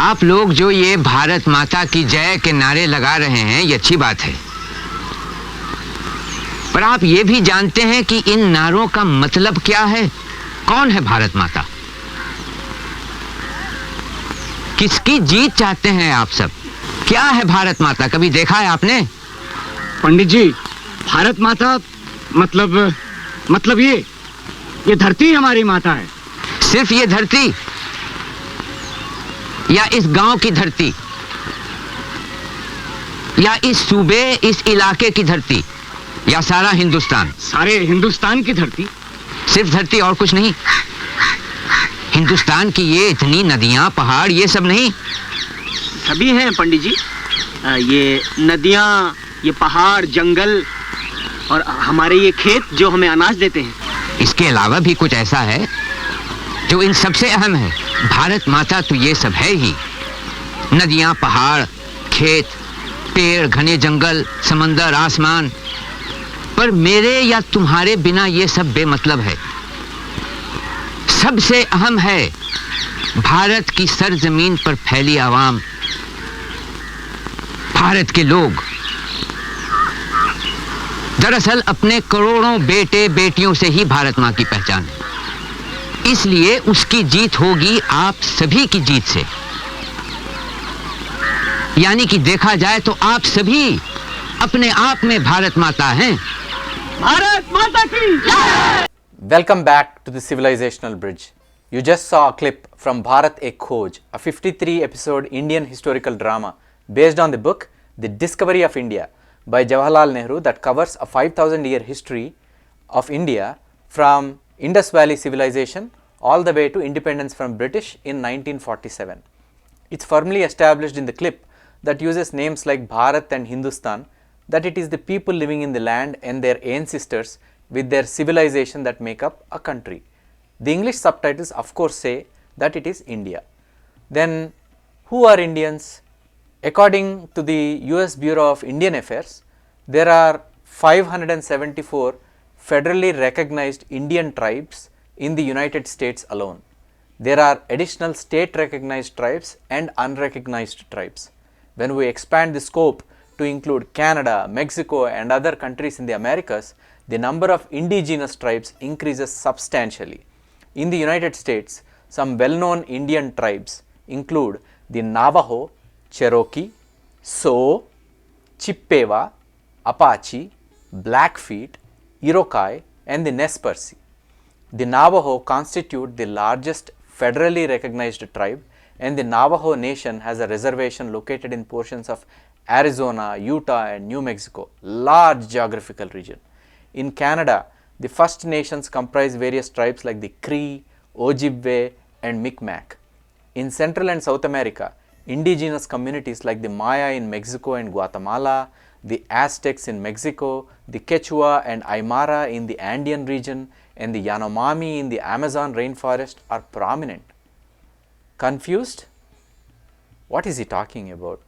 आप लोग जो ये भारत माता की जय के नारे लगा रहे हैं, ये अच्छी बात है, पर आप ये भी जानते हैं कि इन नारों का मतलब क्या है? कौन है भारत माता? किसकी जीत चाहते हैं आप सब? क्या है भारत माता? कभी देखा है आपने? पंडित जी, भारत माता मतलब ये धरती हमारी माता है। सिर्फ ये धरती, या इस गांव की धरती, या इस सूबे, इस इलाके की धरती, या सारा हिंदुस्तान? सारे हिंदुस्तान की धरती। सिर्फ धरती और कुछ नहीं? हिंदुस्तान की ये इतनी नदियां, पहाड़, ये सब नहीं? सभी हैं पंडित जी। ये नदियां, ये पहाड़, जंगल और हमारे ये खेत जो हमें अनाज देते हैं। इसके अलावा भी कुछ ऐसा है जो इन सबसे अहम है? भारत माता तो ये सब है ही, नदियां, पहाड़, खेत, पेड़, घने जंगल, समंदर, आसमान, पर मेरे या तुम्हारे बिना ये सब बेमतलब है। सबसे अहम है भारत की सरजमीन पर फैली आवाम, भारत के लोग। दरअसल अपने करोड़ों बेटे बेटियों से ही भारत मां की पहचान है, इसलिए उसकी जीत होगी आप सभी की जीत से। यानी कि देखा जाए तो आप सभी अपने आप में भारत माता हैं। भारत माता की जय! Welcome back to the Civilizational Bridge. You just saw a clip from Bharat Ek Khoj, a 53-episode Indian historical drama based on the book The Discovery of India by Jawaharlal Nehru that covers a 5,000-year history of India from Indus Valley civilization all the way to independence from British in 1947. It's firmly established in the clip that uses names like Bharat and Hindustan that it is the people living in the land and their ancestors with their civilization that make up a country. The English subtitles of course say that it is India. Then who are Indians? According to the US Bureau of Indian Affairs, there are 574 federally recognized Indian tribes in the United States alone. There are additional state recognized tribes and unrecognized tribes. When we expand the scope to include Canada, Mexico and other countries in the Americas, the number of indigenous tribes increases substantially. In the United States, some well-known Indian tribes include the Navajo, Cherokee, Sioux, Chippewa, Apache, Blackfeet, Iroquois and the Nez Perce. The Navajo constitute the largest federally recognized tribe, and the Navajo Nation has a reservation located in portions of Arizona, Utah and New Mexico, large geographical region. In Canada, the First Nations comprise various tribes like the Cree, Ojibwe and Mi'kmaq. In Central and South America, indigenous communities like the Maya in Mexico and Guatemala, the Aztecs in Mexico, the Quechua and Aymara in the Andean region and the Yanomami in the Amazon rainforest are prominent. Confused? What is he talking about?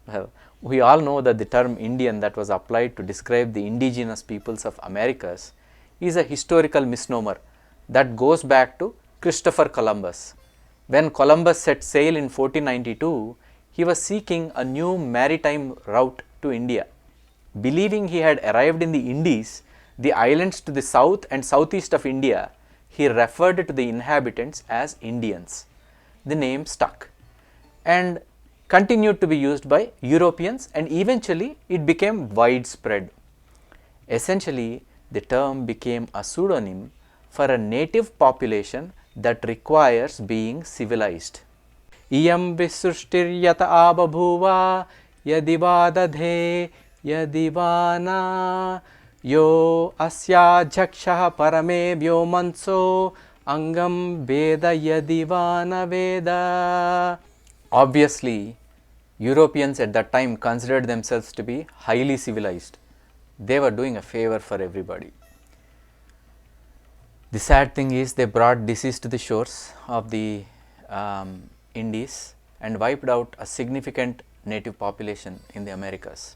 Well, we all know that the term Indian that was applied to describe the indigenous peoples of Americas is a historical misnomer that goes back to Christopher Columbus. When Columbus set sail in 1492, he was seeking a new maritime route to India. Believing he had arrived in the Indies, the islands to the south and southeast of India, he referred to the inhabitants as Indians. The name stuck and continued to be used by Europeans, and eventually it became widespread. Essentially, the term became a pseudonym for a native population that requires being civilized. Iyam visrushtiryata ababhuva yadiva dadhe yadivana yo asya jaksha parame vyomanso angam veda yadivana veda. Obviously, Europeans at that time considered themselves to be highly civilized. They were doing a favor for everybody. The sad thing is they brought disease to the shores of the Indies and wiped out a significant native population in the Americas.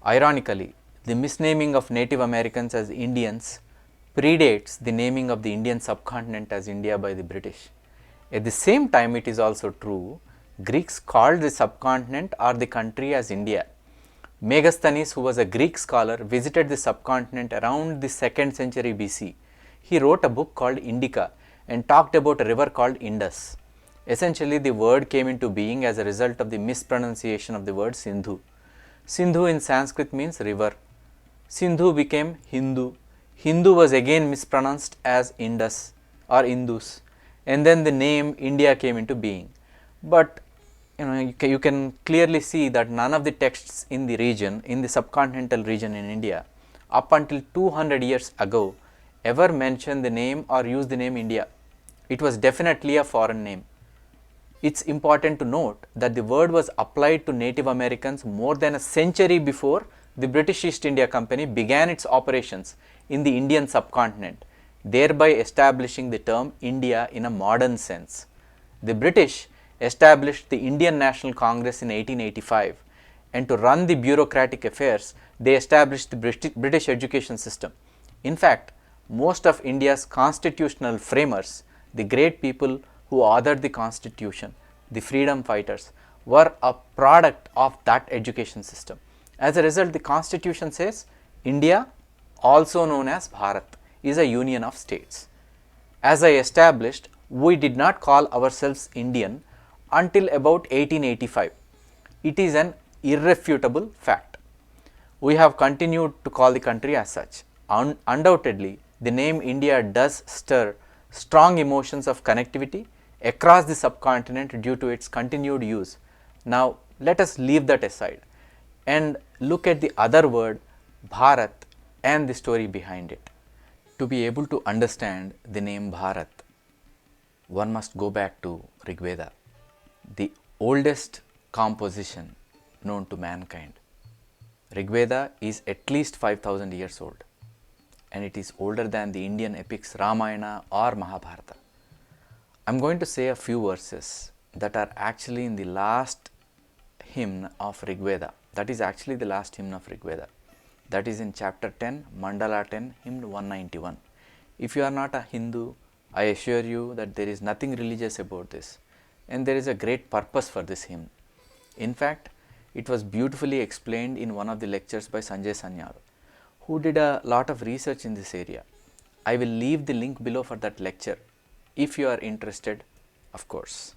Ironically, the misnaming of Native Americans as Indians predates the naming of the Indian subcontinent as India by the British. At the same time, it is also true, Greeks called the subcontinent or the country as India. Megasthenes, who was a Greek scholar, visited the subcontinent around the 2nd century BC. He wrote a book called Indica and talked about a river called Indus. Essentially, the word came into being as a result of the mispronunciation of the word Sindhu. Sindhu in Sanskrit means river. Sindhu became Hindu. Hindu was again mispronounced as Indus or Indus, and then the name India came into being. But you can clearly see that none of the texts in the region, in the subcontinental region in India, up until 200 years ago, ever mentioned the name or used the name India. It was definitely a foreign name. It's important to note that the word was applied to Native Americans more than a century before the British East India Company began its operations in the Indian subcontinent, thereby establishing the term India in a modern sense. The British established the Indian National Congress in 1885, and to run the bureaucratic affairs, they established the British education system. In fact, most of India's constitutional framers, the great people who authored the constitution, the freedom fighters, were a product of that education system. As a result, the constitution says India, also known as Bharat, is a union of states. As I established, we did not call ourselves Indian until about 1885. It is an irrefutable fact. We have continued to call the country as such. Undoubtedly, the name India does stir strong emotions of connectivity across the subcontinent due to its continued use. Now, let us leave that aside and look at the other word, Bharat, and the story behind it. To be able to understand the name Bharat, one must go back to Rig Veda, the oldest composition known to mankind. Rig Veda is at least 5000 years old, and it is older than the Indian epics Ramayana or Mahabharata. I am going to say a few verses that are actually in the last hymn of Rig Veda. That is actually the last hymn of Rig Veda. That is in chapter 10, Mandala 10, hymn 191. If you are not a Hindu, I assure you that there is nothing religious about this, and there is a great purpose for this hymn. In fact, it was beautifully explained in one of the lectures by Sanjeev Sanyal, who did a lot of research in this area. I will leave the link below for that lecture if you are interested, of course.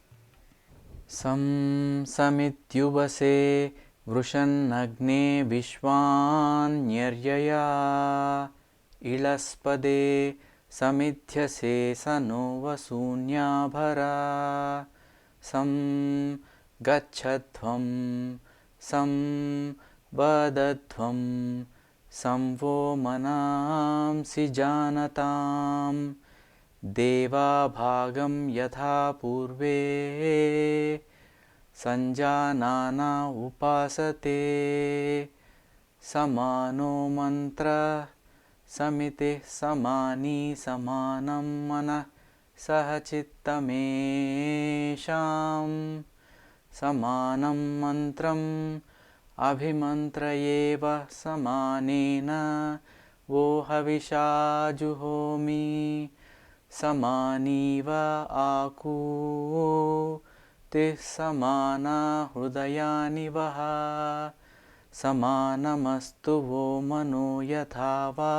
Samityubase vrushannagne vishwanyarya ilaspade samithyase sanova sunyabhara sam gachadhvam sam vadadhvam samvo manamsi janatam deva bhagam yatha purve sanjanana upasate samano mantra samite samani samanam mana sahachittamesham samanam mantram abhimantrayeva samanena vohavisha juhomi samaniva aku te samana hrudayani vaha samanamastu vo mano yathava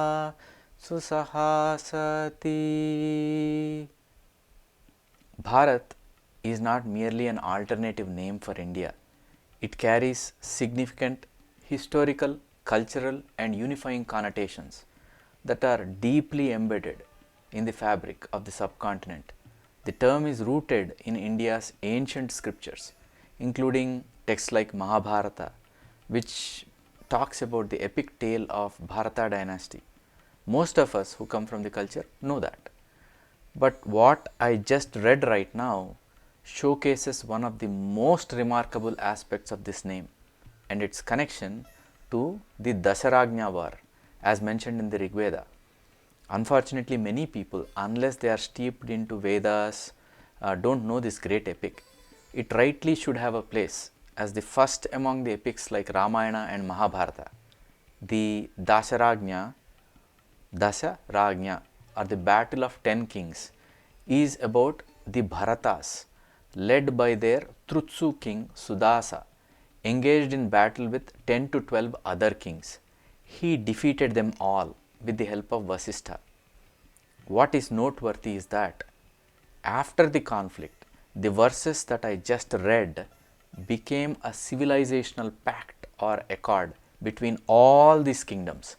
susahasati. Bharat is not merely an alternative name for India. It carries significant historical, cultural and unifying connotations that are deeply embedded in the fabric of the subcontinent. The term is rooted in India's ancient scriptures, including texts like Mahabharata, which talks about the epic tale of Bharata dynasty. Most of us who come from the culture know that. But what I just read right now showcases one of the most remarkable aspects of this name and its connection to the Dasaragnya war, as mentioned in the Rig Veda. Unfortunately, many people, unless they are steeped into Vedas, don't know this great epic. It rightly should have a place as the first among the epics like Ramayana and Mahabharata. The Dasaragnya or the Battle of 10 Kings is about the Bharatas, led by their Trutsu king Sudasa, engaged in battle with 10 to 12 other kings. He defeated them all with the help of Vasistha. What is noteworthy is that after the conflict, the verses that I just read became a civilizational pact or accord between all these kingdoms.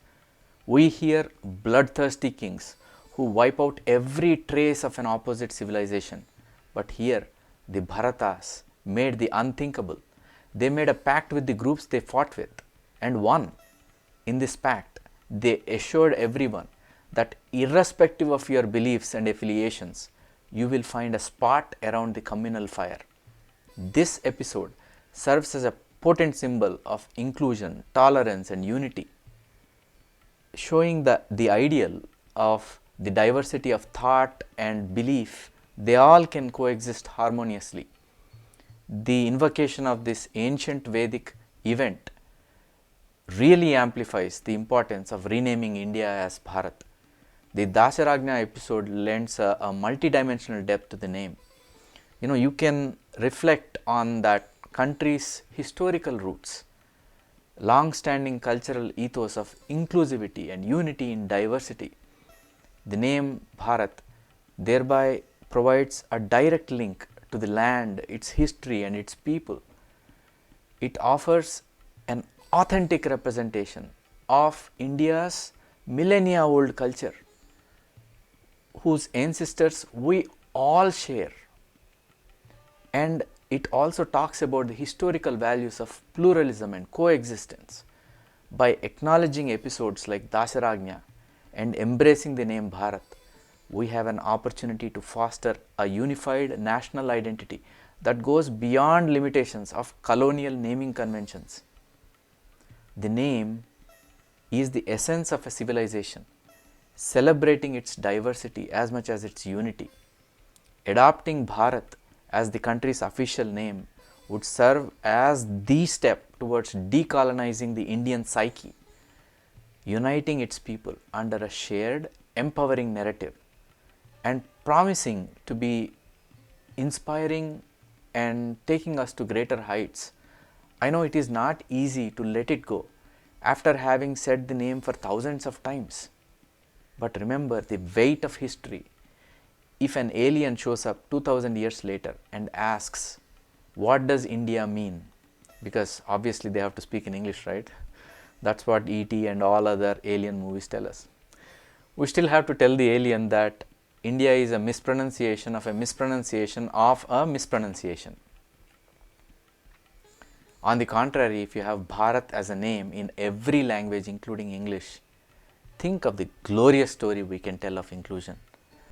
We hear bloodthirsty kings who wipe out every trace of an opposite civilization. But here, the Bharatas made the unthinkable. They made a pact with the groups they fought with and won. In this pact, they assured everyone that irrespective of your beliefs and affiliations, you will find a spot around the communal fire. This episode serves as a potent symbol of inclusion, tolerance, and unity, showing the ideal of the diversity of thought and belief. They all can coexist harmoniously. The invocation of this ancient Vedic event really amplifies the importance of renaming India as Bharat. The Dasaragna episode lends a multidimensional depth to the name. You can reflect on that country's historical roots, long-standing cultural ethos of inclusivity and unity in diversity. The name Bharat thereby provides a direct link to the land, its history, and its people. It offers an authentic representation of India's millennia-old culture, whose ancestors we all share. And it also talks about the historical values of pluralism and coexistence. By acknowledging episodes like Dasaragna and embracing the name Bharat, we have an opportunity to foster a unified national identity that goes beyond limitations of colonial naming conventions. The name is the essence of a civilization, celebrating its diversity as much as its unity. Adopting Bharat as the country's official name would serve as the step towards decolonizing the Indian psyche, uniting its people under a shared, empowering narrative, and promising to be inspiring and taking us to greater heights. I know it is not easy to let it go after having said the name for thousands of times. But remember the weight of history. If an alien shows up 2000 years later and asks, what does India mean? Because obviously they have to speak in English, right? That's what E.T. and all other alien movies tell us. We still have to tell the alien that India is a mispronunciation of a mispronunciation of a mispronunciation. On the contrary, if you have Bharat as a name in every language including English, think of the glorious story we can tell of inclusion.